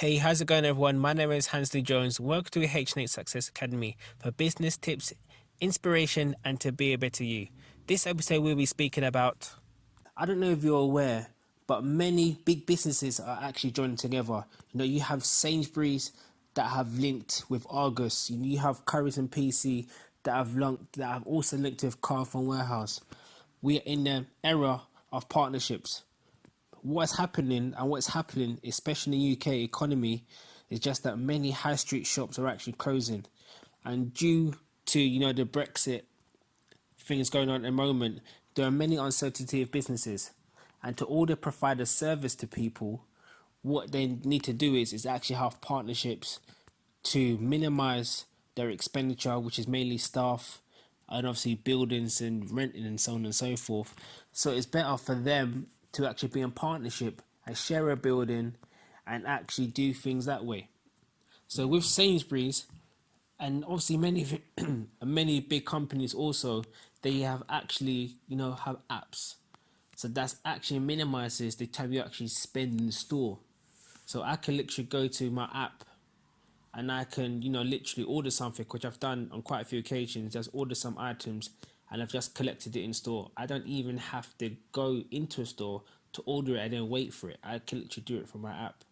Hey, how's it going, everyone? My name is Hansley Jones. Welcome to HNH Success Academy for business tips, inspiration, and to be a better you. This episode, we'll be speaking about. I don't know if you're aware, but many big businesses are actually joining together. You have Sainsbury's that have linked with Argos. You have Currys and PC that have also linked with Carphone Warehouse. We are in the era of partnerships. What's happening, especially in the UK economy, is just that many high street shops are actually closing, and due to the Brexit things going on at the moment, there are many uncertainty of businesses, and to order provide a service to people, what they need to do is actually have partnerships to minimize their expenditure, which is mainly staff and obviously buildings and renting and so on and so forth. So it's better for them to actually be in partnership and share a building and actually do things that way. So with Sainsbury's and obviously many big companies also, they have actually have apps. So that's actually minimizes the time you actually spend in the store. So I can literally go to my app and I can, literally order something, which I've done on quite a few occasions, just order some items and I've just collected it in store. I don't even have to go into a store to order it and then wait for it. I can literally do it from my app.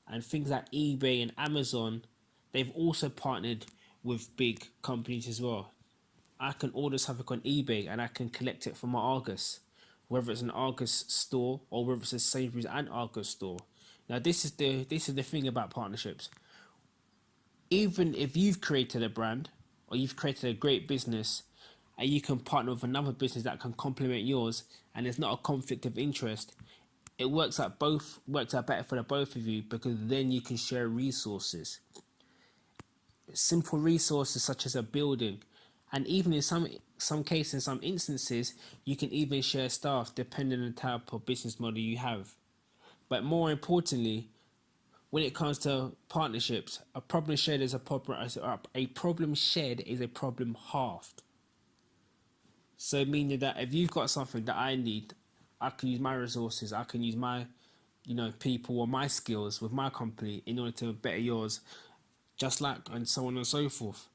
And things like eBay and Amazon, they've also partnered with big companies as well. I can order something on eBay and I can collect it from my Argos, whether it's an Argos store or whether it's a Sainsbury's and Argos store. Now this is the thing about partnerships. Even if you've created a brand or you've created a great business and you can partner with another business that can complement yours and there's not a conflict of interest, it works out better for the both of you, because then you can share resources. Simple resources such as a building, and even in some cases, some instances, you can even share staff depending on the type of business model you have. But more importantly, when it comes to partnerships, a problem shared is a problem halved. So meaning that if you've got something that I need, I can use my resources, I can use my people or my skills with my company in order to better yours, just like, and so on and so forth.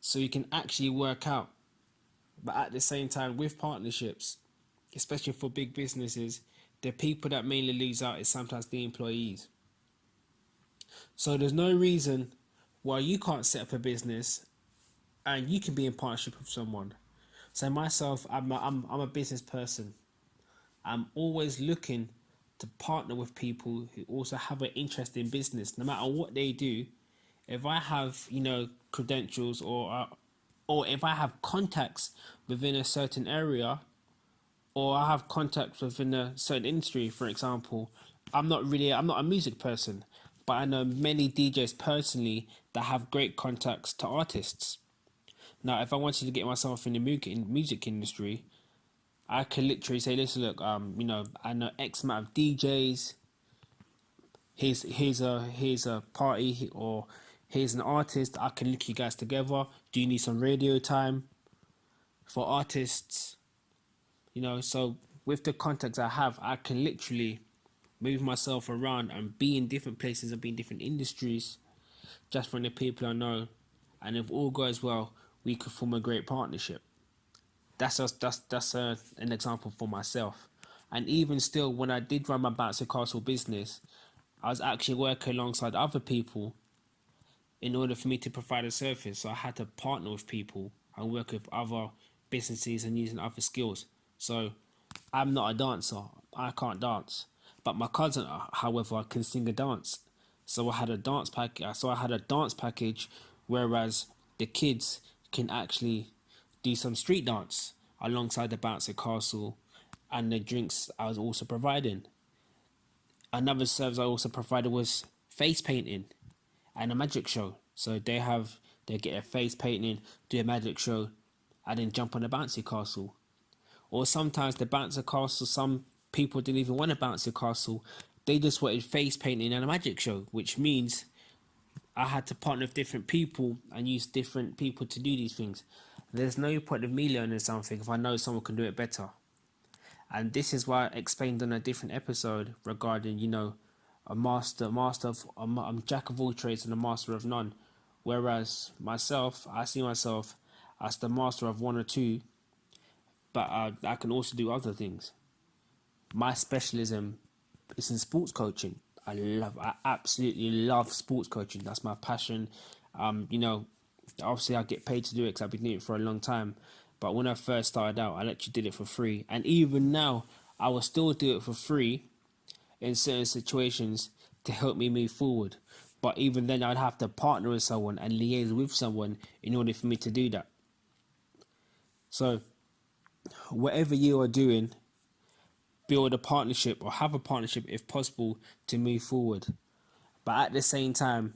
So you can actually work out. But at the same time, with partnerships, especially for big businesses, the people that mainly lose out is sometimes the employees. So there's no reason why you can't set up a business and you can be in partnership with someone. So myself, I'm a business person. I'm always looking to partner with people who also have an interest in business, no matter what they do. If I have credentials, or if I have contacts within a certain area, or I have contacts within a certain industry. For example, I'm not a music person, but I know many DJs personally that have great contacts to artists. Now, if I wanted to get myself in the music industry, I could literally say, listen, look, I know X amount of DJs. Here's a party, or here's an artist. I can link you guys together. Do you need some radio time for artists? So with the contacts I have, I can literally move myself around and be in different places and be in different industries just from the people I know. And if all goes well, we could form a great partnership. That's an example for myself. And even still, when I did run my bouncy castle business, I was actually working alongside other people in order for me to provide a service. So I had to partner with people and work with other businesses and using other skills. So I'm not a dancer. I can't dance. But my cousin, however, can sing a dance. So I had a dance pack. So I had a dance package, whereas the kids can actually do some street dance alongside the bouncy castle and the drinks I was also providing. Another service I also provided was face painting and a magic show. So they get a face painting, do a magic show, and then jump on the bouncy castle. Or sometimes the bouncy castle, some people didn't even want a bouncy castle. They just wanted face painting and a magic show, which means I had to partner with different people and use different people to do these things. There's no point of me learning something if I know someone can do it better. And this is why I explained on a different episode regarding, I'm jack of all trades and a master of none. Whereas myself, I see myself as the master of one or two, but I can also do other things. My specialism is in sports coaching. I absolutely love sports coaching. That's my passion. You know, obviously I get paid to do it because I've been doing it for a long time. But when I first started out, I actually did it for free. And even now, I will still do it for free in certain situations to help me move forward. But even then, I'd have to partner with someone and liaise with someone in order for me to do that. So, whatever you are doing, build a partnership or have a partnership if possible to move forward. But at the same time,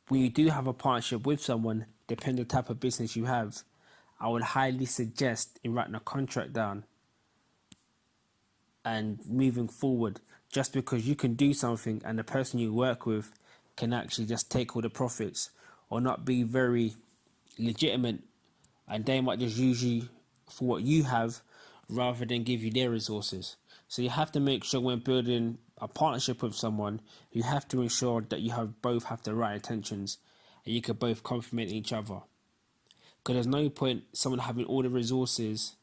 when you do have a partnership with someone, depending on the type of business you have, I would highly suggest in writing a contract down and moving forward, just because you can do something and the person you work with can actually just take all the profits or not be very legitimate, and they might just use you for what you have rather than give you their resources. So you have to make sure when building a partnership with someone, you have to ensure that you have both have the right intentions and you can both complement each other. Because there's no point someone having all the resources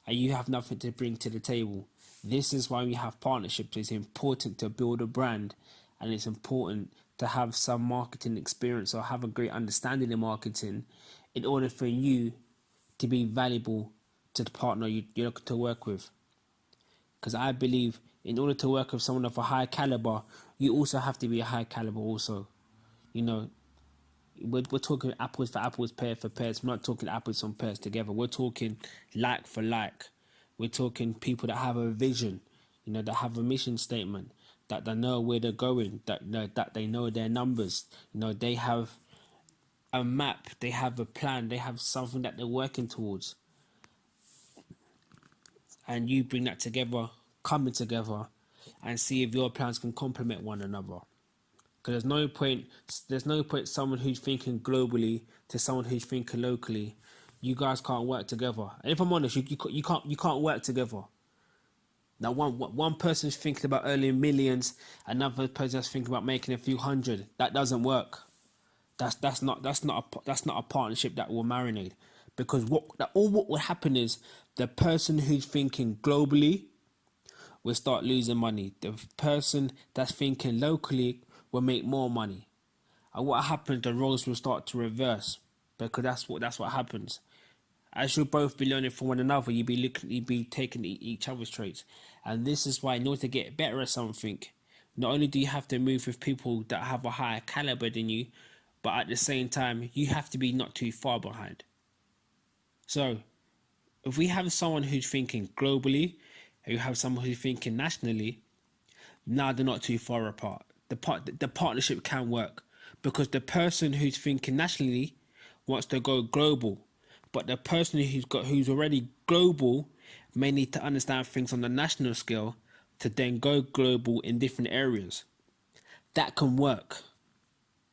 and you have nothing to bring to the table. This is why we have partnerships. It's important to build a brand, and it's important to have some marketing experience or have a great understanding in marketing in order for you to be valuable to the partner you're looking to work with. Because I believe in order to work with someone of a high caliber, you also have to be a high caliber also. You know, we're talking apples for apples, pear for pears. We're not talking apples and pears together. We're talking like for like. We're talking people that have a vision, you know, that have a mission statement, that they know where they're going, that they know their numbers. You know, they have a map, they have a plan, they have something that they're working towards. And you bring that together, coming together, and see if your plans can complement one another. Because there's no point someone who's thinking globally to someone who's thinking locally. You guys can't work together. And if I'm honest, you can't work together. Now one person's thinking about earning millions, another person's thinking about making a few hundred. That doesn't work. That's not a partnership that will marinate. Because what will happen is the person who's thinking globally will start losing money. The person that's thinking locally will make more money. And what happens, the roles will start to reverse, because that's what happens. As you'll both be learning from one another, you'll be taking each other's traits. And this is why in order to get better at something, not only do you have to move with people that have a higher caliber than you, but at the same time, you have to be not too far behind. So, if we have someone who's thinking globally, and you have someone who's thinking nationally, now they're not too far apart. The partnership can work, because the person who's thinking nationally wants to go global, but the person who's already global may need to understand things on the national scale to then go global in different areas. That can work.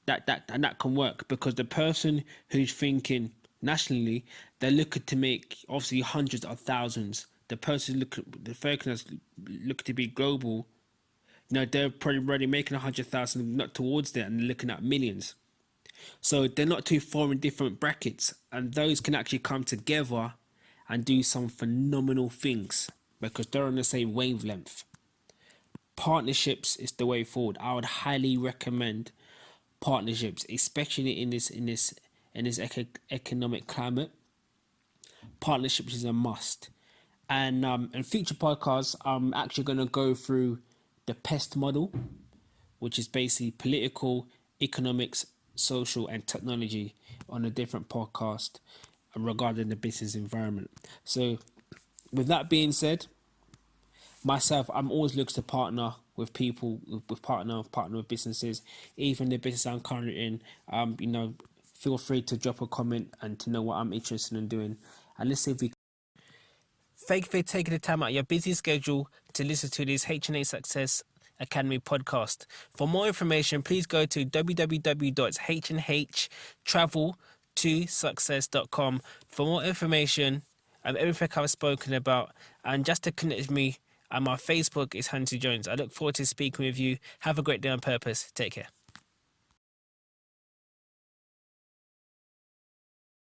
That can work, because the person who's thinking nationally, they're looking to make obviously hundreds of thousands. The person looking to be global, you know, they're probably already making 100,000, not towards that, and looking at millions. So they're not too far in different brackets, and those can actually come together and do some phenomenal things because they're on the same wavelength. Partnerships is the way forward. I would highly recommend partnerships, especially in this economic climate. Partnerships is a must. And in future podcasts, I'm actually going to go through the PEST model, which is basically political, economics, social, and technology, on a different podcast regarding the business environment. So, with that being said, myself, I'm always looking to partner with people, partner with businesses, even the business I'm currently in. You know, feel free to drop a comment and to know what I'm interested in doing, and let's see if we. Thank you for taking the time out of your busy schedule to listen to this HNH Success Academy podcast. For more information, please go to www.hnhtravel2success.com for more information and everything I've spoken about, and just to connect with me and my Facebook is Hansley Jones. I look forward to speaking with you. Have a great day on purpose. Take care.